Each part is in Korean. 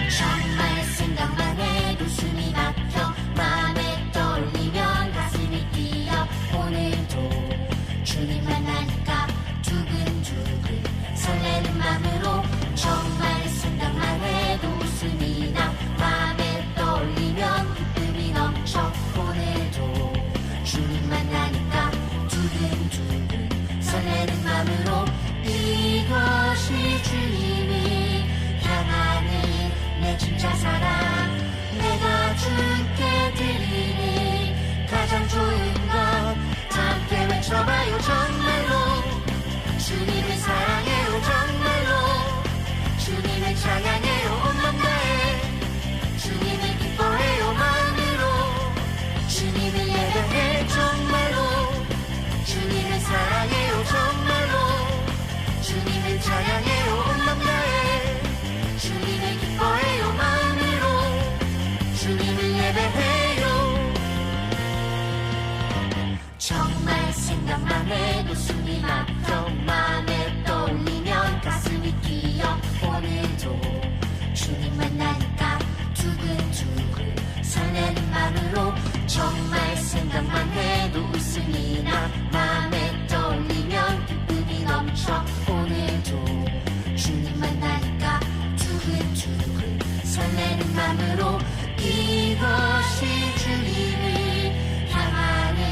정말 생각만 해도 숨이 막혀 마음에 떠올리면 가슴이 뛰어 오늘도 주님 만나니까 두근두근 설레는 맘으로 정말 생각만 해도 웃음이 나 마음에 떠올리면 기쁨이 넘쳐 오늘도 주님 만나니까 두근두근 설레는 맘으로 이것이 주님이 향하는 내 진짜 사랑 내가 주께 드리니 가장 좋은 것 다 함께 외쳐봐요 정말로 주님을 사랑해요 정말로 주님을 찬양해요 온 맘 다해 주님을 기뻐해요 마음으로 주님을 예배해 정말로 주님을 사랑해요 정말로 주님을 찬양해요 온 맘 다해 주님을 기뻐해요 마음으로 주님을 예배해요 정말 생각만 해도 숨이 막혀 마음에 떠올리면 가슴이 뛰어 오늘도 주님 만나니까 두근두근 설레는 맘으로 정말 생각만 해도 웃음이 나 마음에 떠올리면 기쁨이 넘쳐 오늘도 주님 만나니까 두근두근 설레는 맘으로 이것이 주님을 향하는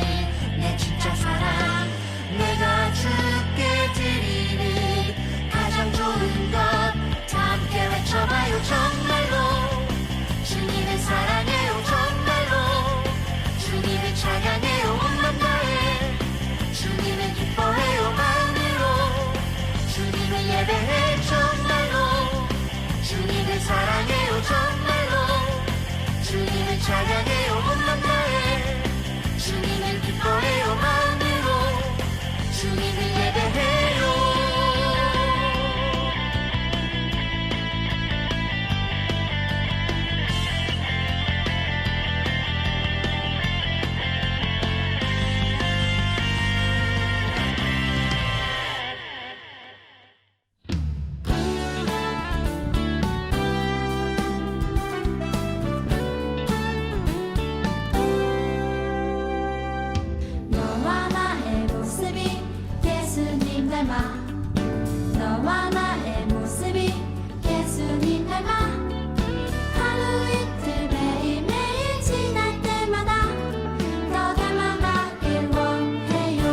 내 진짜 사랑 내가 주께 드리는 가장 좋은 것 다 함께 외쳐봐요 정말로 주님을 사랑해요 정말로 주님을 찬양해요 온 맘 다해 주님을 기뻐해요 마음으로 주님을 예배해 정말로 주님을 사랑해요 정말로 주님을 찬양해요 온 맘 다해 주님을 기뻐해요 마음으로 주님을 예배해요 너와 나의 모습이 예수님 닮아 너와 나의 모습이 예수님 닮아 하루 이틀 매일매일 지날 때마다 더 닮아가길 원해요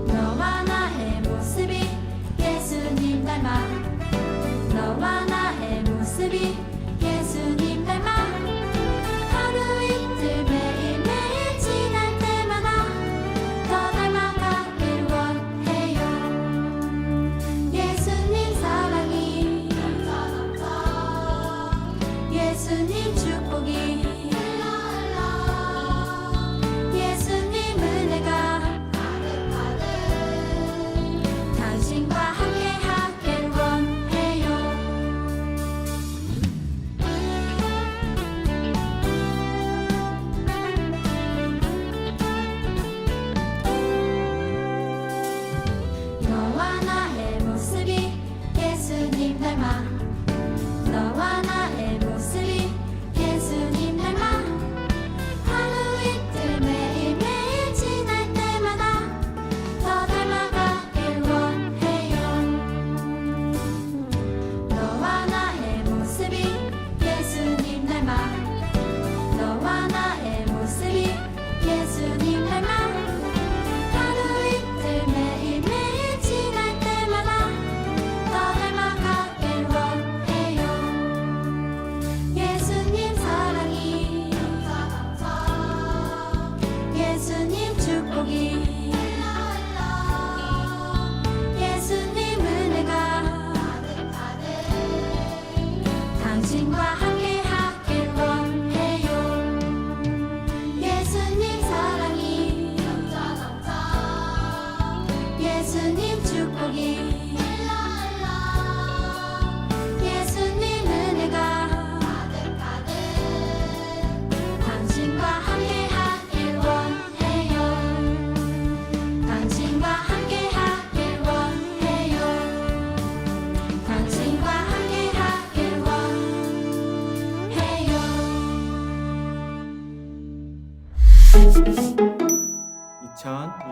너와 나의 모습이 예수님 닮아 너와 나의 모습이 예수님 닮아 하루 이틀 매일매일 지날 때마다 더 닮아가길 원해요 예수님 사랑이 예수님 축복이 예수님 은혜가 당신과 함께 하길 원해요 너와 나의 모습이 예수님 닮아 너와 나의 모습이 예수님 닮아 하루 이틀 매일매일 지날 때마다 더 닮아가길 원해요 너와 나의 모습이 예수님 닮아 너와 나의 모습이 예수님 닮아 하루 이틀 매일매일 지날 때마다 더 닮아가길 원해요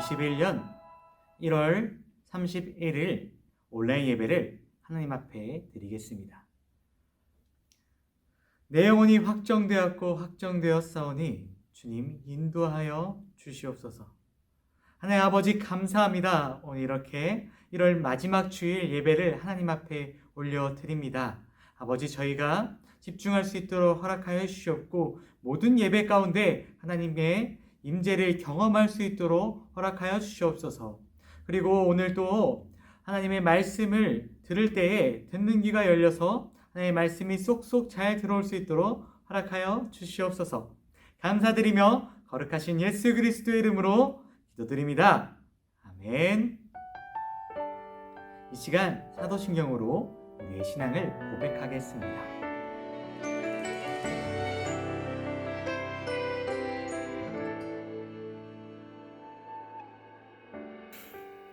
2021년 1월 31일 온라인 예배를 하나님 앞에 드리겠습니다. 내 영혼이 확정되었고 확정되었사오니 주님 인도하여 주시옵소서. 하나님 아버지 감사합니다. 오늘 이렇게 1월 마지막 주일 예배를 하나님 앞에 올려드립니다. 아버지 저희가 집중할 수 있도록 허락하여 주시옵고 모든 예배 가운데 하나님의 임재를 경험할 수 있도록 허락하여 주시옵소서. 그리고 오늘 또 하나님의 말씀을 들을 때에 듣는 귀가 열려서 하나님의 말씀이 쏙쏙 잘 들어올 수 있도록 허락하여 주시옵소서. 감사드리며 거룩하신 예수 그리스도의 이름으로 기도드립니다. 아멘. 이 시간 사도신경으로 우리의 신앙을 고백하겠습니다.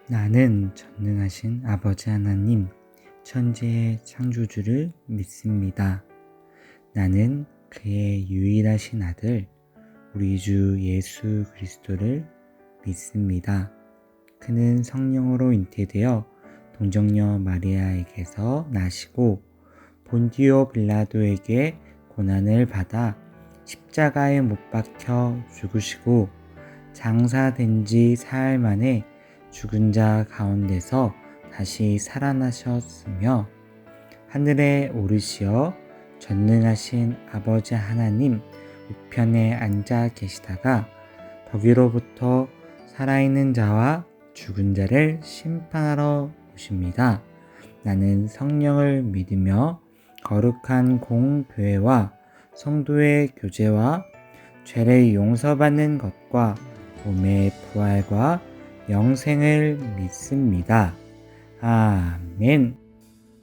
나는 전능하신 아버지 하나님, 천지의 창조주를 믿습니다. 나는 그의 유일하신 아들, 우리 주 예수 그리스도를 믿습니다. 그는 성령으로 잉태되어 동정녀 마리아에게서 나시고 본디오 빌라도에게 고난을 받아 십자가에 못 박혀 죽으시고 장사된 지 사흘 만에 죽은 자 가운데서 다시 살아나셨으며 하늘에 오르시어 전능하신 아버지 하나님 우편에 앉아 계시다가 거기로부터 살아있는 자와 죽은 자를 심판하러 오십니다. 나는 성령을 믿으며 거룩한 공교회와 성도의 교제와 죄를 용서받는 것과 몸의 부활과 영생을 믿습니다. 아멘.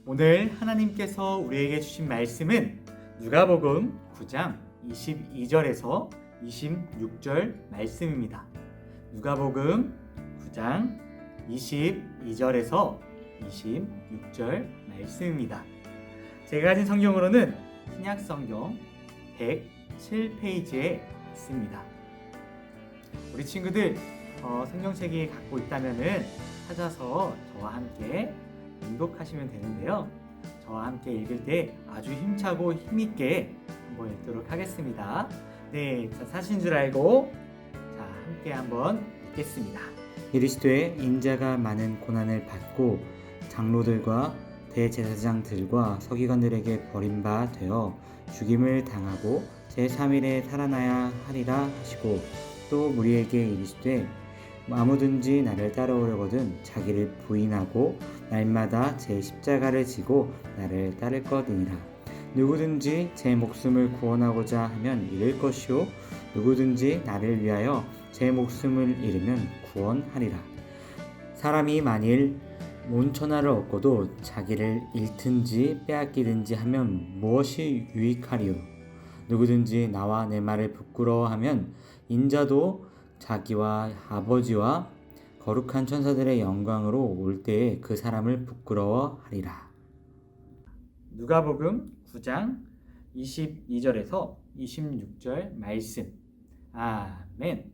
오늘 하나님께서 우리에게 주신 말씀은 누가복음 9장 22절에서 26절 말씀입니다. 누가복음 9장 22절에서 26절 말씀입니다. 제가 가진 성경으로는 신약성경 107페이지에 있습니다. 우리 친구들 성경책이 갖고 있다면은 찾아서 저와 함께 인독하시면 되는데요. 저와 함께 읽을 때 아주 힘차고 힘있게 한번 읽도록 하겠습니다. 네, 자, 사신 줄 알고 자, 함께 한번 읽겠습니다. 그리스도의 인자가 많은 고난을 받고 장로들과 대제사장들과 서기관들에게 버림받아 죽임을 당하고 제3일에 살아나야 하리라 하시고 또 우리에게 이르시되 아무든지 나를 따라오려거든 자기를 부인하고 날마다 제 십자가를 지고 나를 따를 것이니라. 누구든지 제 목숨을 구원하고자 하면 잃을 것이요 누구든지 나를 위하여 제 목숨을 잃으면 구원하리라. 사람이 만일 온천하를 얻고도 자기를 잃든지 빼앗기든지 하면 무엇이 유익하리요? 누구든지 나와 내 말을 부끄러워하면 인자도 자기와 아버지와 거룩한 천사들의 영광으로 올 때에 그 사람을 부끄러워하리라. 누가복음 9장 22절에서 26절 말씀. 아멘.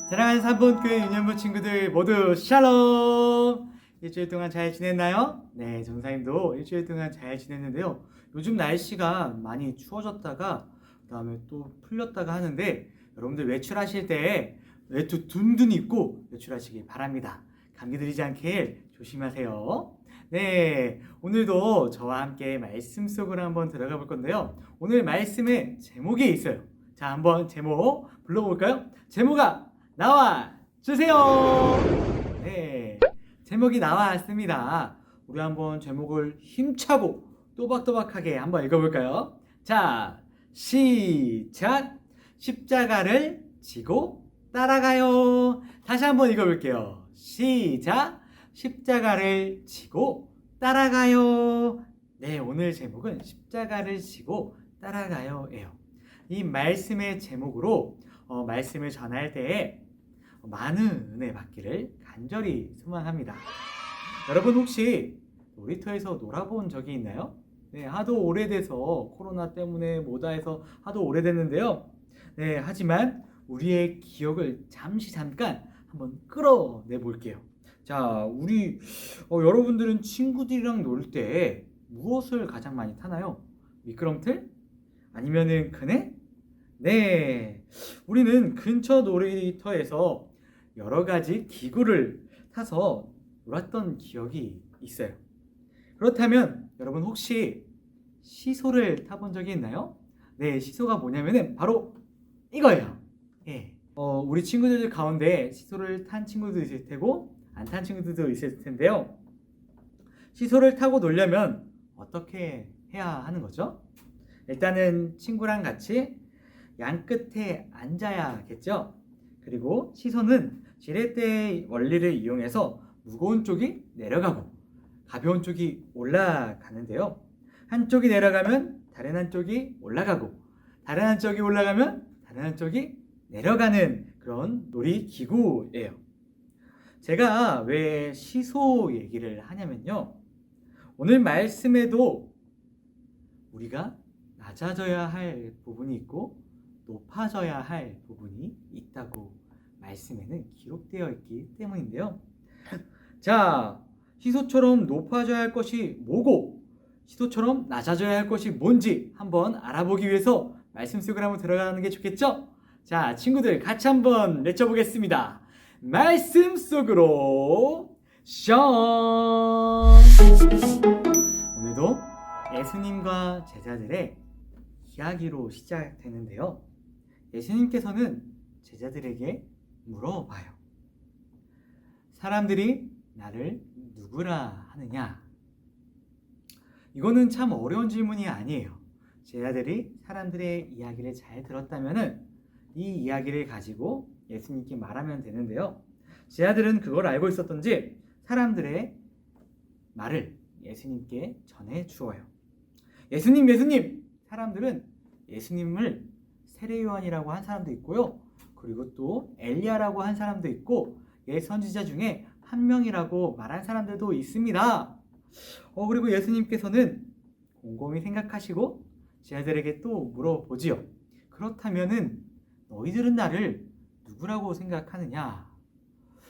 사랑하는 3번교회 유년부 친구들 모두 샬롬. 일주일 동안 잘 지냈나요? 네, 전사님도 일주일 동안 잘 지냈는데요. 요즘 날씨가 많이 추워졌다가 그 다음에 또 풀렸다가 하는데 여러분들 외출하실 때 외투 둔둔 입고 외출하시길 바랍니다. 감기 들리지 않게 조심하세요. 네, 오늘도 저와 함께 말씀 속으로 한번 들어가 볼 건데요. 오늘 말씀의 제목이 있어요. 자, 한번 제목 불러볼까요? 제목아 나와 주세요. 네, 제목이 나왔습니다. 우리 한번 제목을 힘차고 또박또박하게 한번 읽어볼까요? 자, 시작! 십자가를 지고 따라가요. 다시 한번 읽어볼게요. 시작! 십자가를 지고 따라가요. 네, 오늘 제목은 십자가를 지고 따라가요예요. 이 말씀의 제목으로 말씀을 전할 때에 많은 은혜 받기를 간절히 소망합니다. 여러분 혹시 놀이터에서 놀아본 적이 있나요? 네, 하도 오래돼서 코로나 때문에 뭐다 해서 하도 오래됐는데요. 네, 하지만 우리의 기억을 잠깐 한번 끌어내 볼게요. 자, 우리 여러분들은 친구들이랑 놀 때 무엇을 가장 많이 타나요? 미끄럼틀? 아니면은 그네? 네, 우리는 근처 놀이터에서 여러 가지 기구를 타서 놀았던 기억이 있어요. 그렇다면 여러분 혹시 시소를 타본 적이 있나요? 네, 시소가 뭐냐면은 바로 이거예요. 예. 우리 친구들 가운데 시소를 탄 친구도 있을 테고 안 탄 친구들도 있을 텐데요. 시소를 타고 놀려면 어떻게 해야 하는 거죠? 일단은 친구랑 같이 양 끝에 앉아야겠죠? 그리고 시소는 지렛대의 원리를 이용해서 무거운 쪽이 내려가고 가벼운 쪽이 올라가는데요. 한쪽이 내려가면 다른 한쪽이 올라가고 다른 한쪽이 올라가면 다른 한쪽이 내려가는 그런 놀이기구예요. 제가 왜 시소 얘기를 하냐면요. 오늘 말씀에도 우리가 낮아져야 할 부분이 있고 높아져야 할 부분이 있다고 말씀에는 기록되어 있기 때문인데요. 자, 시소처럼 높아져야 할 것이 뭐고 시소처럼 낮아져야 할 것이 뭔지 한번 알아보기 위해서 말씀 속으로 한번 들어가는 게 좋겠죠? 자, 친구들 같이 한번 외쳐보겠습니다. 말씀 속으로 션! 오늘도 예수님과 제자들의 이야기로 시작되는데요. 예수님께서는 제자들에게 물어봐요. 사람들이 나를 누구라 하느냐? 이거는 참 어려운 질문이 아니에요. 제자들이 사람들의 이야기를 잘 들었다면은 이 이야기를 가지고 예수님께 말하면 되는데요. 제자들은 그걸 알고 있었던지 사람들의 말을 예수님께 전해 주어요. 예수님! 사람들은 예수님을 세례 요한이라고 한 사람도 있고요. 그리고 또 엘리야라고 한 사람도 있고 옛 선지자 중에 한 명이라고 말한 사람들도 있습니다. 그리고 예수님께서는 곰곰이 생각하시고 제자들에게 또 물어보지요. 그렇다면은 너희들은 나를 누구라고 생각하느냐?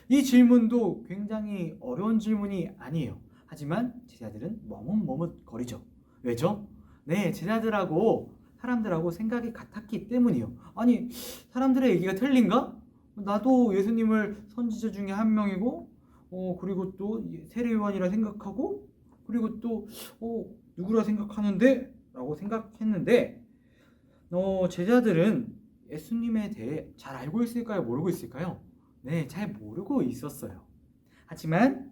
이 질문도 굉장히 어려운 질문이 아니에요. 하지만 제자들은 머뭇머뭇거리죠. 왜죠? 네, 제자들하고 사람들하고 생각이 같았기 때문이요. 아니, 사람들의 얘기가 틀린가? 나도 예수님을 선지자 중에 한 명이고 그리고 또 세례 요한이라 생각하고 그리고 또 누구라 생각하는데? 라고 생각했는데 제자들은 예수님에 대해 잘 알고 있을까요? 모르고 있을까요? 네, 잘 모르고 있었어요. 하지만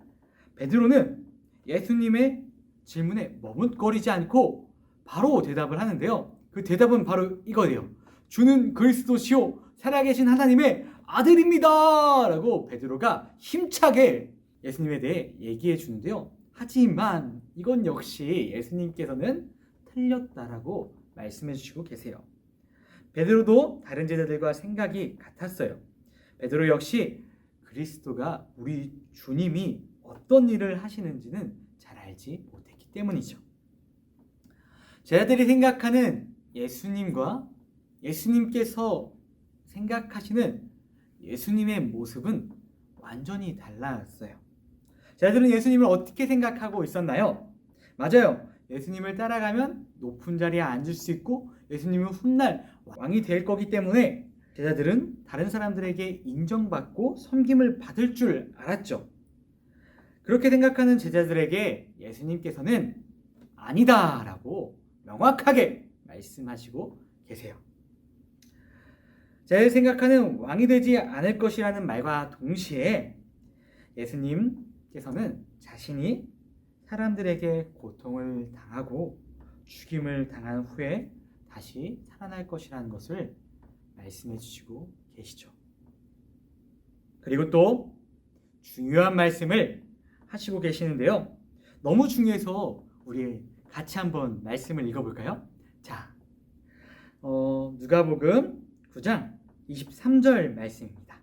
베드로는 예수님의 질문에 머뭇거리지 않고 바로 대답을 하는데요. 그 대답은 바로 이거예요. 주는 그리스도시요 살아계신 하나님의 아들입니다! 라고 베드로가 힘차게 예수님에 대해 얘기해 주는데요. 하지만 이건 역시 예수님께서는 틀렸다라고 말씀해 주시고 계세요. 베드로도 다른 제자들과 생각이 같았어요. 베드로 역시 그리스도가 우리 주님이 어떤 일을 하시는지는 잘 알지 못했기 때문이죠. 제자들이 생각하는 예수님과 예수님께서 생각하시는 예수님의 모습은 완전히 달랐어요. 제자들은 예수님을 어떻게 생각하고 있었나요? 맞아요. 예수님을 따라가면 높은 자리에 앉을 수 있고 예수님은 훗날 왕이 될 거기 때문에 제자들은 다른 사람들에게 인정받고 섬김을 받을 줄 알았죠. 그렇게 생각하는 제자들에게 예수님께서는 아니다 라고 명확하게 말씀하시고 계세요. 제가 생각하는 왕이 되지 않을 것이라는 말과 동시에 예수님께서는 자신이 사람들에게 고통을 당하고 죽임을 당한 후에 다시 살아날 것이라는 것을 말씀해 주시고 계시죠. 그리고 또 중요한 말씀을 하시고 계시는데요. 너무 중요해서 우리 같이 한번 말씀을 읽어볼까요? 자, 누가복음 9장 23절 말씀입니다.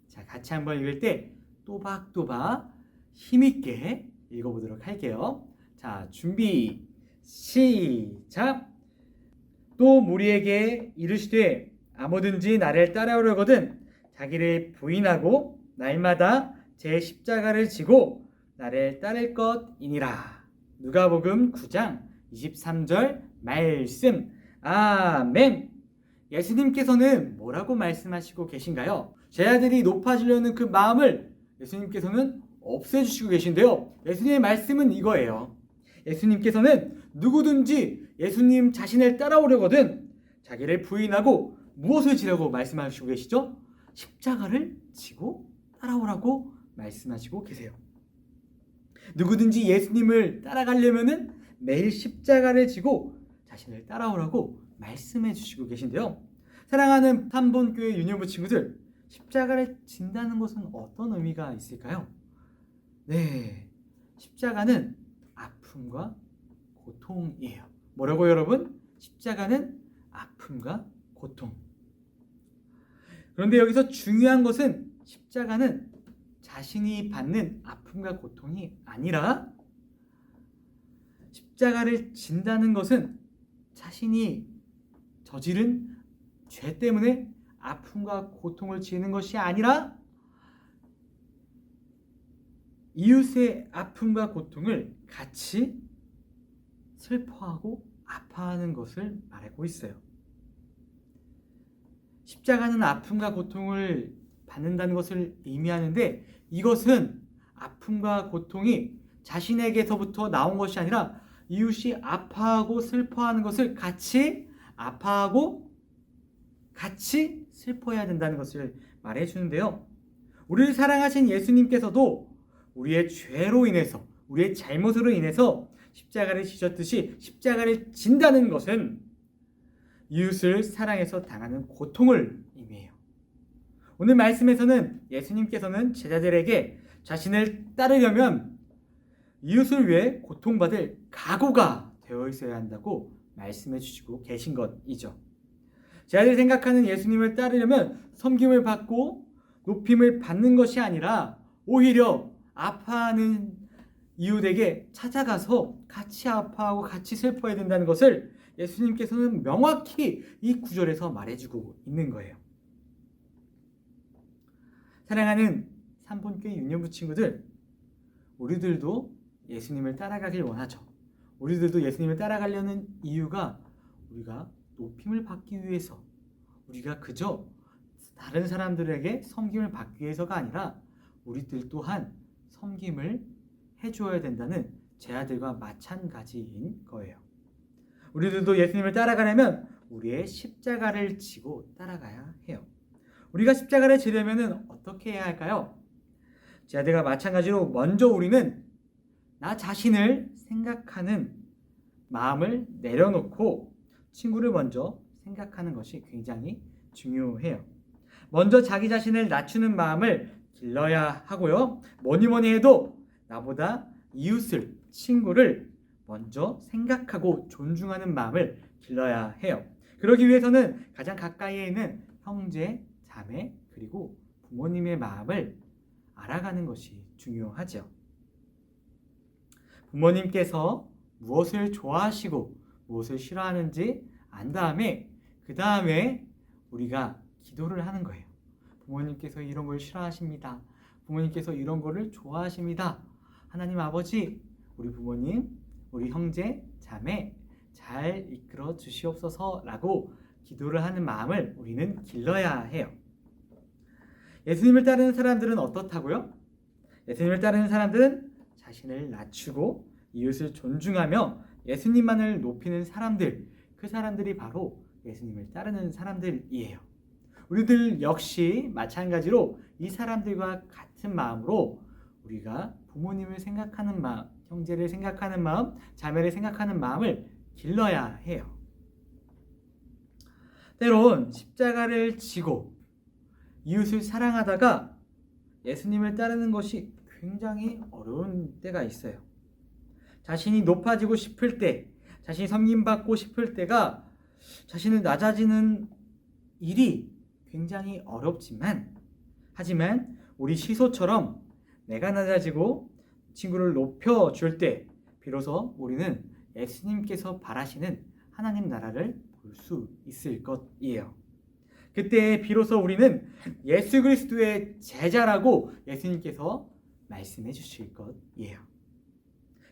자, 같이 한번 읽을 때 또박또박 힘있게 읽어보도록 할게요. 자, 준비 시작. 또 무리에게 이르시되 아무든지 나를 따라오려거든 자기를 부인하고 날마다 제 십자가를 지고 나를 따를 것이니라. 누가복음 9장 23절 말씀. 아멘. 예수님께서는 뭐라고 말씀하시고 계신가요? 제 아들이 높아지려는 그 마음을 예수님께서는 없애주시고 계신데요. 예수님의 말씀은 이거예요. 예수님께서는 누구든지 예수님 자신을 따라오려거든 자기를 부인하고 무엇을 지라고 말씀하시고 계시죠? 십자가를 지고 따라오라고 말씀하시고 계세요. 누구든지 예수님을 따라가려면은 매일 십자가를 지고 자신을 따라오라고 말씀해 주시고 계신데요. 사랑하는 삼본교회 유년부 친구들, 십자가를 진다는 것은 어떤 의미가 있을까요? 네, 십자가는 아픔과 고통이에요. 뭐라고 여러분? 십자가는 아픔과 고통. 그런데 여기서 중요한 것은 십자가는 자신이 받는 아픔과 고통이 아니라 십자가를 진다는 것은 자신이 저지른 죄 때문에 아픔과 고통을 지는 것이 아니라 이웃의 아픔과 고통을 같이 슬퍼하고 아파하는 것을 말하고 있어요. 십자가는 아픔과 고통을 받는다는 것을 의미하는데 이것은 아픔과 고통이 자신에게서부터 나온 것이 아니라 이웃이 아파하고 슬퍼하는 것을 같이 아파하고 같이 슬퍼해야 된다는 것을 말해 주는데요. 우리를 사랑하신 예수님께서도 우리의 죄로 인해서 우리의 잘못으로 인해서 십자가를 지셨듯이 십자가를 진다는 것은 이웃을 사랑해서 당하는 고통을 의미해요. 오늘 말씀에서는 예수님께서는 제자들에게 자신을 따르려면 이웃을 위해 고통받을 각오가 되어 있어야 한다고 말씀해 주시고 계신 것이죠. 제자들이 생각하는 예수님을 따르려면 섬김을 받고 높임을 받는 것이 아니라 오히려 아파하는 이웃에게 찾아가서 같이 아파하고 같이 슬퍼해야 된다는 것을 예수님께서는 명확히 이 구절에서 말해주고 있는 거예요. 사랑하는 삼본교회 유년부 친구들, 우리들도 예수님을 따라가길 원하죠. 우리들도 예수님을 따라가려는 이유가 우리가 높임을 받기 위해서, 우리가 그저 다른 사람들에게 섬김을 받기 위해서가 아니라 우리들 또한 섬김을 해줘야 된다는 제 아들과 마찬가지인 거예요. 우리들도 예수님을 따라가려면 우리의 십자가를 지고 따라가야 해요. 우리가 십자가를 지려면 어떻게 해야 할까요? 제 아들과 마찬가지로 먼저 우리는 나 자신을 생각하는 마음을 내려놓고 친구를 먼저 생각하는 것이 굉장히 중요해요. 먼저 자기 자신을 낮추는 마음을 길러야 하고요. 뭐니 해도 나보다 이웃을, 친구를 먼저 생각하고 존중하는 마음을 길러야 해요. 그러기 위해서는 가장 가까이에 있는 형제, 자매, 그리고 부모님의 마음을 알아가는 것이 중요하죠. 부모님께서 무엇을 좋아하시고 무엇을 싫어하는지 안 다음에 그 다음에 우리가 기도를 하는 거예요. 부모님께서 이런 걸 싫어하십니다. 부모님께서 이런 거를 좋아하십니다. 하나님 아버지, 우리 부모님, 우리 형제, 자매 잘 이끌어 주시옵소서라고 기도를 하는 마음을 우리는 길러야 해요. 예수님을 따르는 사람들은 어떻다고요? 예수님을 따르는 사람들은 자신을 낮추고 이웃을 존중하며 예수님만을 높이는 사람들, 그 사람들이 바로 예수님을 따르는 사람들이에요. 우리들 역시 마찬가지로 이 사람들과 같은 마음으로 우리가 부모님을 생각하는 마음, 형제를 생각하는 마음, 자매를 생각하는 마음을 길러야 해요. 때론 십자가를 지고 이웃을 사랑하다가 예수님을 따르는 것이 굉장히 어려운 때가 있어요. 자신이 높아지고 싶을 때, 자신이 섬김받고 싶을 때가 자신을 낮아지는 일이 굉장히 어렵지만, 하지만 우리 시소처럼 내가 낮아지고 친구를 높여줄 때 비로소 우리는 예수님께서 바라시는 하나님 나라를 볼 수 있을 것이에요. 그때 비로소 우리는 예수 그리스도의 제자라고 예수님께서 말씀해 주실 것이에요.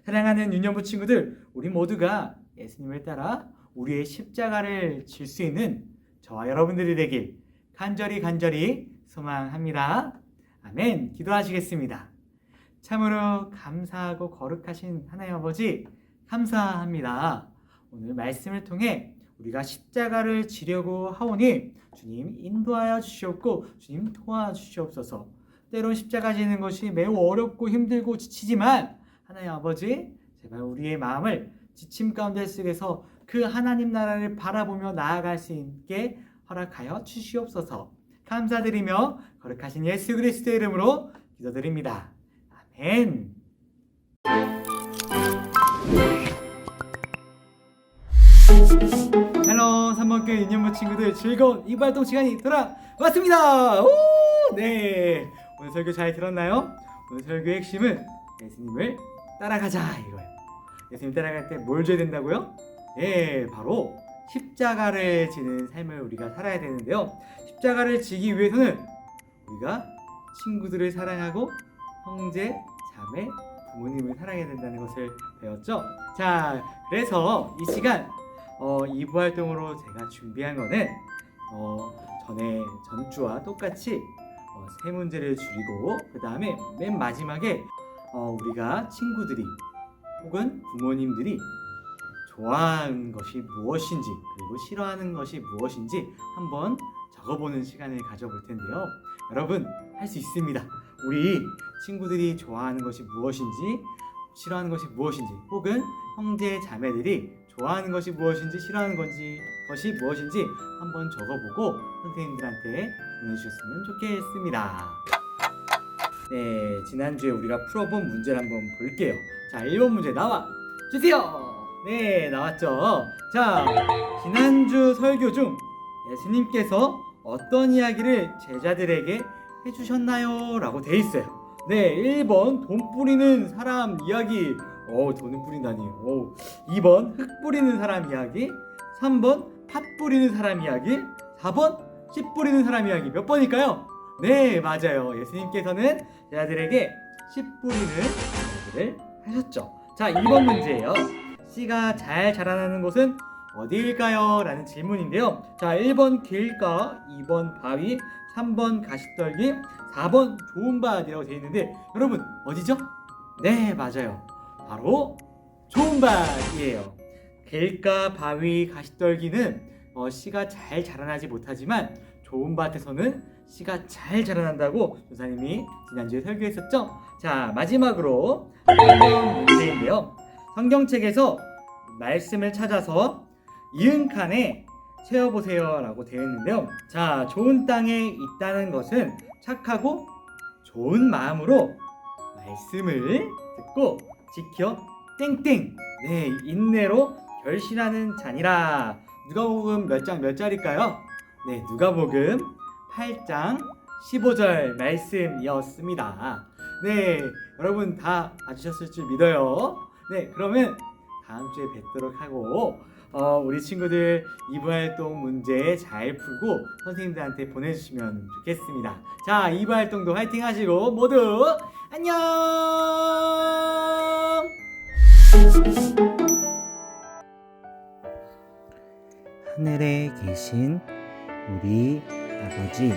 사랑하는 유년부 친구들, 우리 모두가 예수님을 따라 우리의 십자가를 질 수 있는 저와 여러분들이 되길 간절히 소망합니다. 아멘. 기도하시겠습니다. 참으로 감사하고 거룩하신 하나님 아버지, 감사합니다. 오늘 말씀을 통해 우리가 십자가를 지려고 하오니 주님 인도하여 주시옵고 주님 도와주시옵소서. 때론 십자가 지는 것이 매우 어렵고 힘들고 지치지만 하나님 아버지, 제발 우리의 마음을 지침 가운데 속에서 그 하나님 나라를 바라보며 나아갈 수 있게 허락하여 주시옵소서. 감사드리며 거룩하신 예수 그리스도의 이름으로 기도드립니다. 아멘. 헬로 3번 교회 유년부 친구들, 즐거운 이발동 시간이 돌아왔습니다. 오! 네, 오늘 설교 잘 들었나요? 오늘 설교의 핵심은 예수님을 따라가자 이거예요. 예수님 따라갈 때 뭘 줘야 된다고요? 예, 바로 십자가를 지는 삶을 우리가 살아야 되는데요. 십자가를 지기 위해서는 우리가 친구들을 사랑하고 형제, 자매, 부모님을 사랑해야 된다는 것을 배웠죠. 자, 그래서 이 시간 이부 활동으로 제가 준비한 거는 전주와 똑같이 세 문제를 줄이고 그 다음에 맨 마지막에 우리가 친구들이 혹은 부모님들이 좋아하는 것이 무엇인지 그리고 싫어하는 것이 무엇인지 한번 적어보는 시간을 가져볼 텐데요. 여러분, 할 수 있습니다. 우리 친구들이 좋아하는 것이 무엇인지 싫어하는 것이 무엇인지 혹은 형제 자매들이 좋아하는 것이 무엇인지 싫어하는 것이 무엇인지 한번 적어보고 선생님들한테 보내주셨으면 좋겠습니다. 네, 지난주에 우리가 풀어본 문제를 한번 볼게요. 자, 1번 문제 나와 주세요. 네, 나왔죠. 자, 지난주 설교 중 예수님께서 어떤 이야기를 제자들에게 해주셨나요? 라고 돼 있어요. 네, 1번 돈 뿌리는 사람 이야기. 돈을 뿌린다니. 2번 흙 뿌리는 사람 이야기. 3번 팥 뿌리는 사람 이야기. 4번 씨 뿌리는 사람 이야기. 몇 번일까요? 네, 맞아요. 예수님께서는 제자들에게 씨 뿌리는 이야기를 하셨죠. 자, 2번 문제예요. 씨가 잘 자라나는 곳은 어디일까요? 라는 질문인데요. 자, 1번 길가, 2번 바위, 3번 가시떨기, 4번 좋은 밭이라고 되어 있는데 여러분, 어디죠? 네, 맞아요. 바로 좋은 밭이에요. 길가, 바위, 가시떨기는 씨가 잘 자라나지 못하지만 좋은 밭에서는 씨가 잘 자라난다고 교사님이 지난주에 설교했었죠. 자, 마지막으로 성경 문제인데요. 성경책에서 말씀을 찾아서 이은 칸에 세워보세요 라고 되어 있는데요. 자, 좋은 땅에 있다는 것은 착하고 좋은 마음으로 말씀을 듣고 지켜 땡땡, 네, 인내로 결실하는 자니라. 누가복음 몇 장 몇 절일까요? 네, 누가복음 8장 15절 말씀이었습니다. 네, 여러분 다 봐주셨을 줄 믿어요. 네, 그러면 다음 주에 뵙도록 하고 우리 친구들 이부활동 문제 잘 풀고 선생님들한테 보내주시면 좋겠습니다. 자, 이부활동도 화이팅 하시고 모두 안녕. 하늘에 계신 우리 아버지,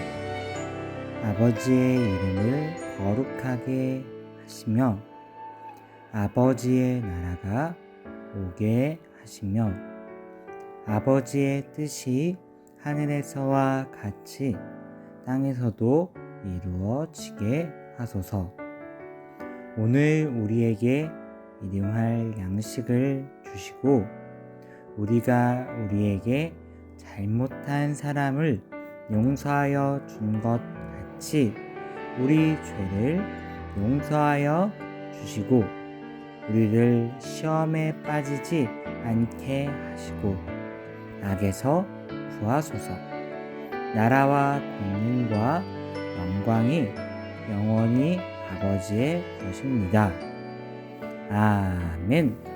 아버지의 이름을 거룩하게 하시며 아버지의 나라가 오게 하시며 아버지의 뜻이 하늘에서와 같이 땅에서도 이루어지게 하소서. 오늘 우리에게 일용할 양식을 주시고 우리가 우리에게 잘못한 사람을 용서하여 준 것 같이 우리 죄를 용서하여 주시고 우리를 시험에 빠지지 않게 하시고 악에서 구하소서. 나라와 권능과 영광이 영원히 아버지의 것입니다. 아멘.